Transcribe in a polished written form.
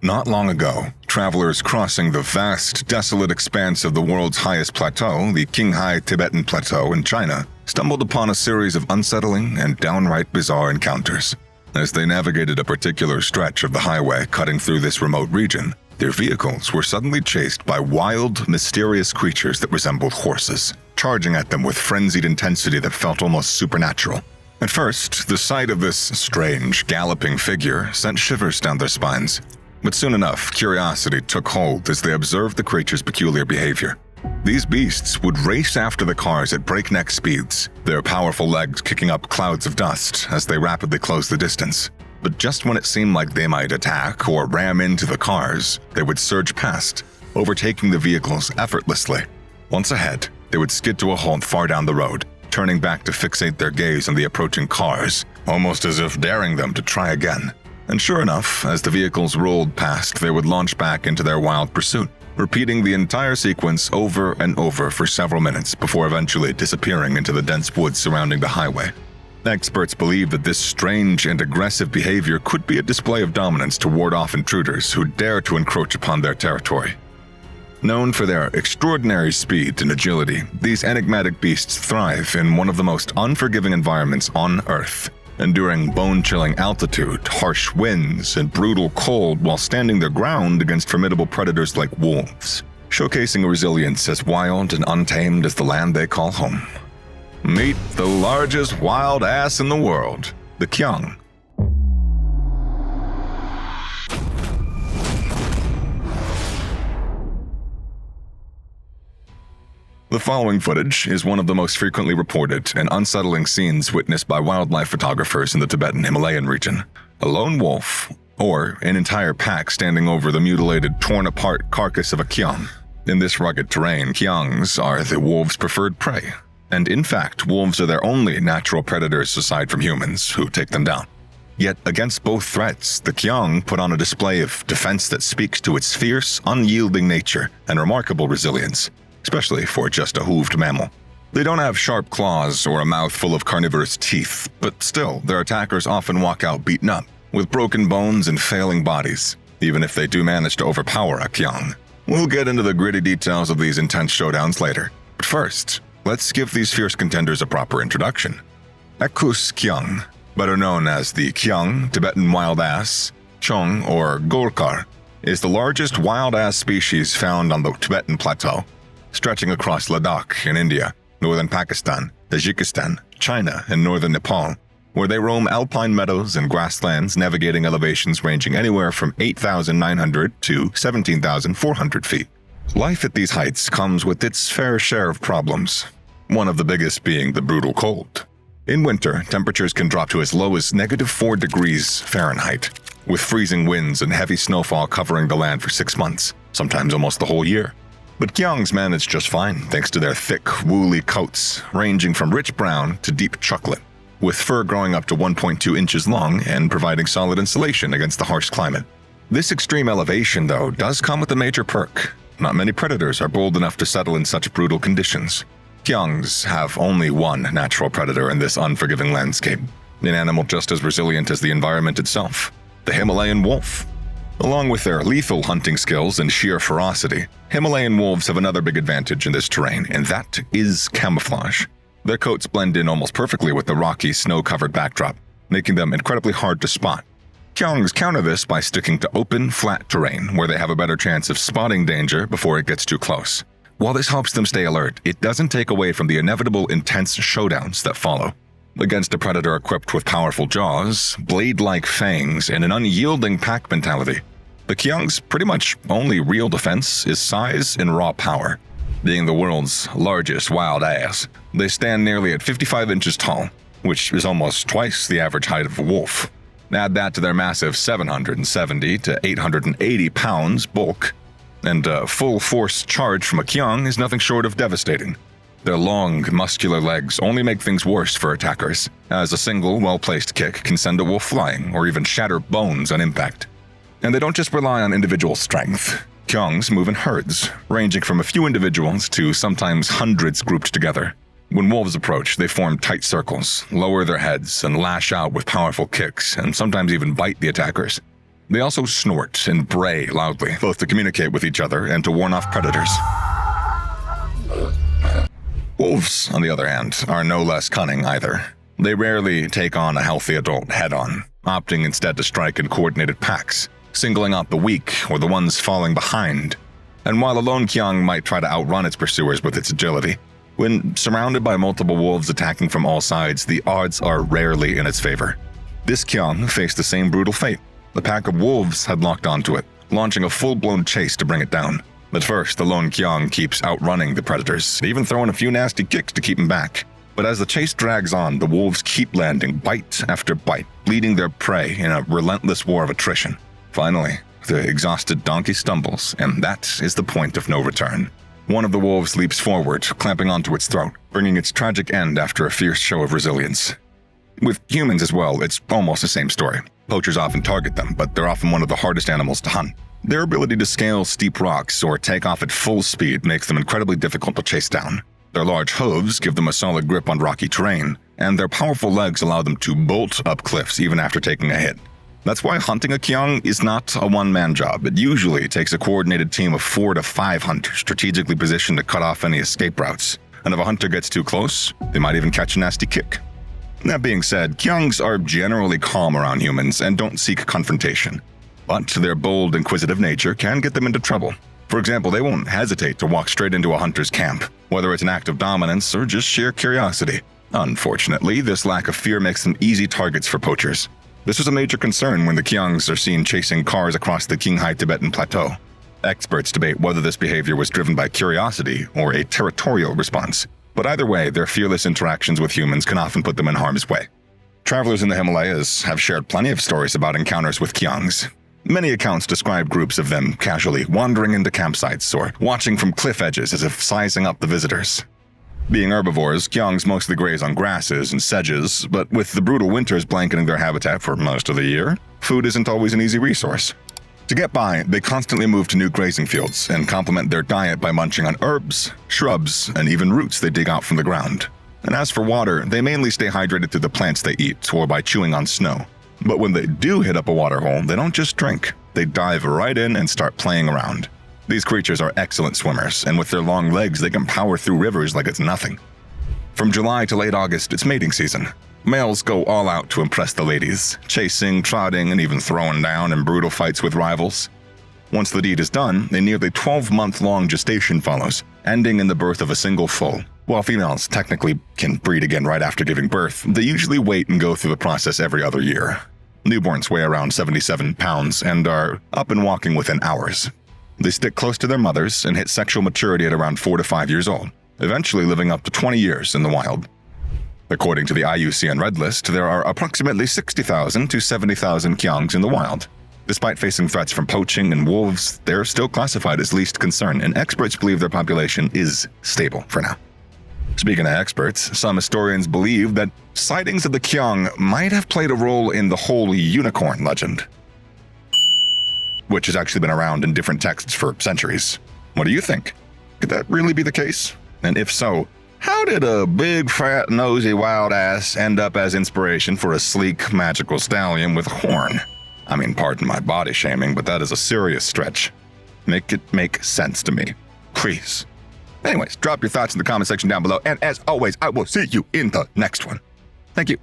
Not long ago, travelers crossing the vast, desolate expanse of the world's highest plateau, the Qinghai Tibetan Plateau in China, stumbled upon a series of unsettling and downright bizarre encounters. As they navigated a particular stretch of the highway cutting through this remote region, their vehicles were suddenly chased by wild, mysterious creatures that resembled horses, charging at them with frenzied intensity that felt almost supernatural. At first, the sight of this strange, galloping figure sent shivers down their spines. But soon enough, curiosity took hold as they observed the creature's peculiar behavior. These beasts would race after the cars at breakneck speeds, their powerful legs kicking up clouds of dust as they rapidly closed the distance. But just when it seemed like they might attack or ram into the cars, they would surge past, overtaking the vehicles effortlessly. Once ahead, they would skid to a halt far down the road, turning back to fixate their gaze on the approaching cars, almost as if daring them to try again. And sure enough, as the vehicles rolled past, they would launch back into their wild pursuit, repeating the entire sequence over and over for several minutes before eventually disappearing into the dense woods surrounding the highway. Experts believe that this strange and aggressive behavior could be a display of dominance to ward off intruders who dare to encroach upon their territory. Known for their extraordinary speed and agility, these enigmatic beasts thrive in one of the most unforgiving environments on Earth, enduring bone-chilling altitude, harsh winds, and brutal cold while standing their ground against formidable predators like wolves, showcasing a resilience as wild and untamed as the land they call home. Meet the largest wild ass in the world, the Kiang. The following footage is one of the most frequently reported and unsettling scenes witnessed by wildlife photographers in the Tibetan Himalayan region. A lone wolf, or an entire pack standing over the mutilated, torn-apart carcass of a khyang. In this rugged terrain, khyangs are the wolves' preferred prey. And in fact, wolves are their only natural predators aside from humans, who take them down. Yet against both threats, the khyang put on a display of defense that speaks to its fierce, unyielding nature and remarkable resilience, especially for just a hooved mammal. They don't have sharp claws or a mouth full of carnivorous teeth, but still, their attackers often walk out beaten up, with broken bones and failing bodies, even if they do manage to overpower a khyang. We'll get into the gritty details of these intense showdowns later, but first, let's give these fierce contenders a proper introduction. Ekus Kiang, better known as the Kiang, Tibetan wild ass, Chong or Gorkhar, is the largest wild ass species found on the Tibetan plateau, stretching across Ladakh in India, northern Pakistan, Tajikistan, China, and northern Nepal, where they roam alpine meadows and grasslands, navigating elevations ranging anywhere from 8,900 to 17,400 feet. Life at these heights comes with its fair share of problems, one of the biggest being the brutal cold. In winter, temperatures can drop to as low as -4 degrees Fahrenheit, with freezing winds and heavy snowfall covering the land for 6 months, sometimes almost the whole year. But khyangs manage just fine thanks to their thick, woolly coats, ranging from rich brown to deep chocolate, with fur growing up to 1.2 inches long and providing solid insulation against the harsh climate. This extreme elevation, though, does come with a major perk. Not many predators are bold enough to settle in such brutal conditions. Khyangs have only one natural predator in this unforgiving landscape, an animal just as resilient as the environment itself, the Himalayan wolf. Along with their lethal hunting skills and sheer ferocity, Himalayan wolves have another big advantage in this terrain, and that is camouflage. Their coats blend in almost perfectly with the rocky, snow-covered backdrop, making them incredibly hard to spot. Khyangs counter this by sticking to open, flat terrain where they have a better chance of spotting danger before it gets too close. While this helps them stay alert, it doesn't take away from the inevitable intense showdowns that follow. Against a predator equipped with powerful jaws, blade-like fangs, and an unyielding pack mentality, the Kyang's pretty much only real defense is size and raw power. Being the world's largest wild ass, they stand nearly at 55 inches tall, which is almost twice the average height of a wolf. Add that to their massive 770 to 880 pounds bulk, and a full-force charge from a Kiang is nothing short of devastating. Their long, muscular legs only make things worse for attackers, as a single, well-placed kick can send a wolf flying or even shatter bones on impact. And they don't just rely on individual strength. Kyangs move in herds, ranging from a few individuals to sometimes hundreds grouped together. When wolves approach, they form tight circles, lower their heads, and lash out with powerful kicks, and sometimes even bite the attackers. They also snort and bray loudly, both to communicate with each other and to warn off predators. Wolves, on the other hand, are no less cunning either. They rarely take on a healthy adult head-on, opting instead to strike in coordinated packs, singling out the weak or the ones falling behind. And while a lone Kiang might try to outrun its pursuers with its agility, when surrounded by multiple wolves attacking from all sides, the odds are rarely in its favor. This Kiang faced the same brutal fate. The pack of wolves had locked onto it, launching a full-blown chase to bring it down. At first, the lone Kiang keeps outrunning the predators, even throwing a few nasty kicks to keep him back. But as the chase drags on, the wolves keep landing bite after bite, leading their prey in a relentless war of attrition. Finally, the exhausted donkey stumbles, and that is the point of no return. One of the wolves leaps forward, clamping onto its throat, bringing its tragic end after a fierce show of resilience. With humans as well, it's almost the same story. Poachers often target them, but they're often one of the hardest animals to hunt. Their ability to scale steep rocks or take off at full speed makes them incredibly difficult to chase down. Their large hooves give them a solid grip on rocky terrain, and their powerful legs allow them to bolt up cliffs even after taking a hit. That's why hunting a Kiang is not a one-man job. It usually takes a coordinated team of 4 to 5 hunters strategically positioned to cut off any escape routes. And if a hunter gets too close, they might even catch a nasty kick. That being said, Kiangs are generally calm around humans and don't seek confrontation. But their bold, inquisitive nature can get them into trouble. For example, they won't hesitate to walk straight into a hunter's camp, whether it's an act of dominance or just sheer curiosity. Unfortunately, this lack of fear makes them easy targets for poachers. This was a major concern when the Kiangs are seen chasing cars across the Qinghai Tibetan Plateau. Experts debate whether this behavior was driven by curiosity or a territorial response. But either way, their fearless interactions with humans can often put them in harm's way. Travelers in the Himalayas have shared plenty of stories about encounters with Kiangs. Many accounts describe groups of them casually wandering into campsites or watching from cliff edges as if sizing up the visitors. Being herbivores, Kiangs mostly graze on grasses and sedges, but with the brutal winters blanketing their habitat for most of the year, food isn't always an easy resource. To get by, they constantly move to new grazing fields and complement their diet by munching on herbs, shrubs, and even roots they dig out from the ground. And as for water, they mainly stay hydrated through the plants they eat or by chewing on snow. But when they do hit up a waterhole, they don't just drink. They dive right in and start playing around. These creatures are excellent swimmers, and with their long legs, they can power through rivers like it's nothing. From July to late August, it's mating season. Males go all out to impress the ladies, chasing, trotting, and even throwing down in brutal fights with rivals. Once the deed is done, a nearly 12-month-long gestation follows, ending in the birth of a single foal. While females technically can breed again right after giving birth, they usually wait and go through the process every other year. Newborns weigh around 77 pounds and are up and walking within hours. They stick close to their mothers and hit sexual maturity at around 4 to 5 years old, eventually living up to 20 years in the wild. According to the IUCN Red List, there are approximately 60,000 to 70,000 Kiangs in the wild. Despite facing threats from poaching and wolves, they're still classified as least concern, and experts believe their population is stable for now. Speaking of experts, some historians believe that sightings of the Kiang might have played a role in the whole unicorn legend, which has actually been around in different texts for centuries. What do you think? Could that really be the case? And if so, how did a big, fat, nosy, wild ass end up as inspiration for a sleek, magical stallion with a horn? I mean, pardon my body shaming, but that is a serious stretch. Make it make sense to me, please. Anyways, drop your thoughts in the comment section down below, and as always, I will see you in the next one. Thank you.